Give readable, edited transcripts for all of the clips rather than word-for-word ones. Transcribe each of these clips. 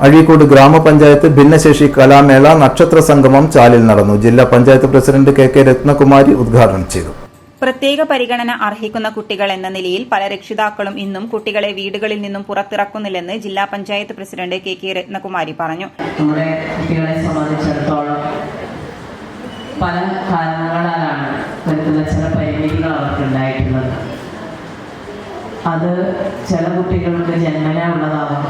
അഴീക്കോട് ഗ്രാമപഞ്ചായത്ത് ഭിന്നശേഷി കലാമേള നക്ഷത്ര സംഗമം ചാലിൽ നടന്നു. ജില്ലാ പഞ്ചായത്ത് പ്രസിഡന്റ് കെ രത്നകുമാരി ഉദ്ഘാടനം ചെയ്തു. പ്രത്യേക പരിഗണന അർഹിക്കുന്ന കുട്ടികൾ എന്ന നിലയിൽ പല രക്ഷിതാക്കളും ഇന്നും കുട്ടികളെ വീടുകളിൽ നിന്നും പുറത്തിറക്കുന്നില്ലെന്ന് ജില്ലാ പഞ്ചായത്ത് പ്രസിഡന്റ് കെ രത്നകുമാരി പറഞ്ഞു. നമ്മുടെ കുട്ടികളെ സംബന്ധിച്ചിടത്തോളം പല കാരണങ്ങളാലാണ് വരുത്തുന്ന ചില പരിമിതികൾ അവർക്കുണ്ടായിട്ടുള്ളത്. അത് ചില കുട്ടികൾക്ക് ജന്മന ഉള്ളതാവാം,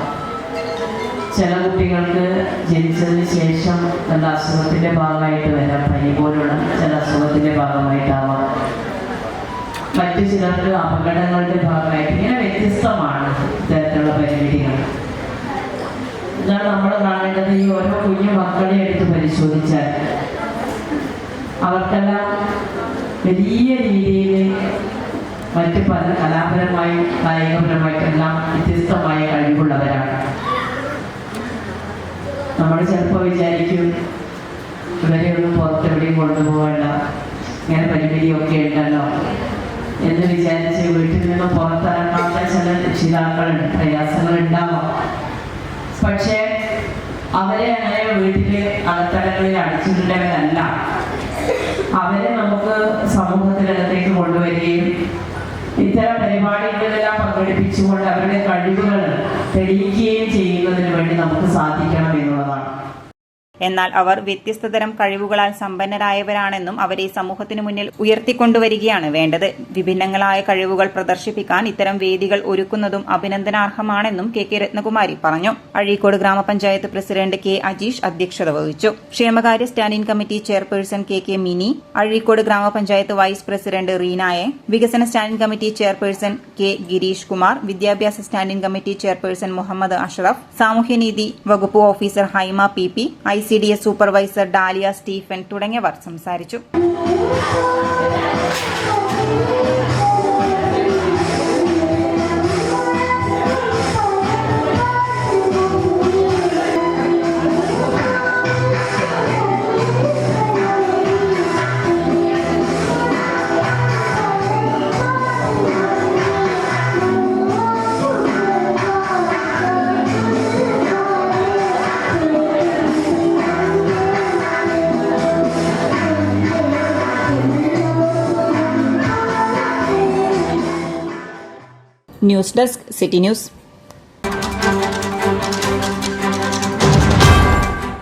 ചില കുട്ടികൾക്ക് ജനിച്ചതിന് ശേഷം നല്ല അസുഖത്തിൻ്റെ ഭാഗമായിട്ട് വരാം, പനി പോലുള്ള ചില അസുഖത്തിൻ്റെ ഭാഗമായിട്ടാവാം, മറ്റു ചിലർക്ക് അപകടങ്ങളുടെ ഭാഗമായിട്ട്, ഇങ്ങനെ വ്യത്യസ്തമാണ് ഇത്തരത്തിലുള്ള പരിമിതികൾ. എന്നാൽ നമ്മൾ കാണേണ്ടത് ഈ ഓരോ കുഞ്ഞു മക്കളെ എടുത്ത് പരിശോധിച്ചാൽ അവർക്കെല്ലാം വലിയ രീതിയിൽ മറ്റ് പല കലാപരമായും കായികപരമായിട്ടെല്ലാം വ്യത്യസ്തമായ കഴിവുള്ളവരാണ്. നമ്മൾ ചിലപ്പോൾ വിചാരിക്കും ഇവരെയൊന്നും പുറത്തെവിടെയും കൊണ്ടുപോകേണ്ട, ഇങ്ങനെ പരിമിതിയൊക്കെ ഉണ്ടല്ലോ എന്ന് വിചാരിച്ച് വീട്ടിൽ നിന്ന് പുറത്തിറങ്ങാത്ത ചില രക്ഷിതാക്കളുണ്ട്, പ്രയാസങ്ങൾ ഉണ്ടാവാം. പക്ഷേ അവരെ അങ്ങനെ വീട്ടിൽ അകത്തടങ്ങളിൽ അടച്ചിട്ടുള്ളവരല്ല. അവരെ നമുക്ക് സമൂഹത്തിനകത്തേക്ക് കൊണ്ടുവരികയും ഇത്തരം പരിപാടികളിലെല്ലാം പങ്കെടുപ്പിച്ചുകൊണ്ട് അവരുടെ കഴിവുകൾ തെളിയിക്കുകയും ചെയ്യുന്നതിന് വേണ്ടി നമുക്ക് സാധിക്കണം എന്നുള്ളതാണ്. എന്നാൽ അവർ വ്യത്യസ്തതരം കഴിവുകളാൽ സമ്പന്നരായവരാണെന്നും അവരെ സമൂഹത്തിനു മുന്നിൽ ഉയർത്തിക്കൊണ്ടുവരികയാണ് വേണ്ടത്. വിഭിന്നങ്ങളായ കഴിവുകൾ പ്രദർശിപ്പിക്കാൻ ഇത്തരം വേദികൾ ഒരുക്കുന്നതും അഭിനന്ദനാർഹമാണെന്നും കെ രത്നകുമാരി പറഞ്ഞു. അഴീക്കോട് ഗ്രാമപഞ്ചായത്ത് പ്രസിഡന്റ് കെ അജീഷ് അധ്യക്ഷത വഹിച്ചു. ക്ഷേമകാര്യ standing committee chairperson K Mini, Azhikode ഗ്രാമപഞ്ചായത്ത് വൈസ് പ്രസിഡന്റ് റീനായെ, വികസന standing committee chairperson K Girish Kumar, വിദ്യാഭ്യാസ standing committee chairperson Muhammad Ashraf, സാമൂഹ്യനീതി വകുപ്പ് officer Haima P, ICDS supervisor Daliya Stephen തുടങ്ങിയവർ സംസാരിച്ചു. News desk city news.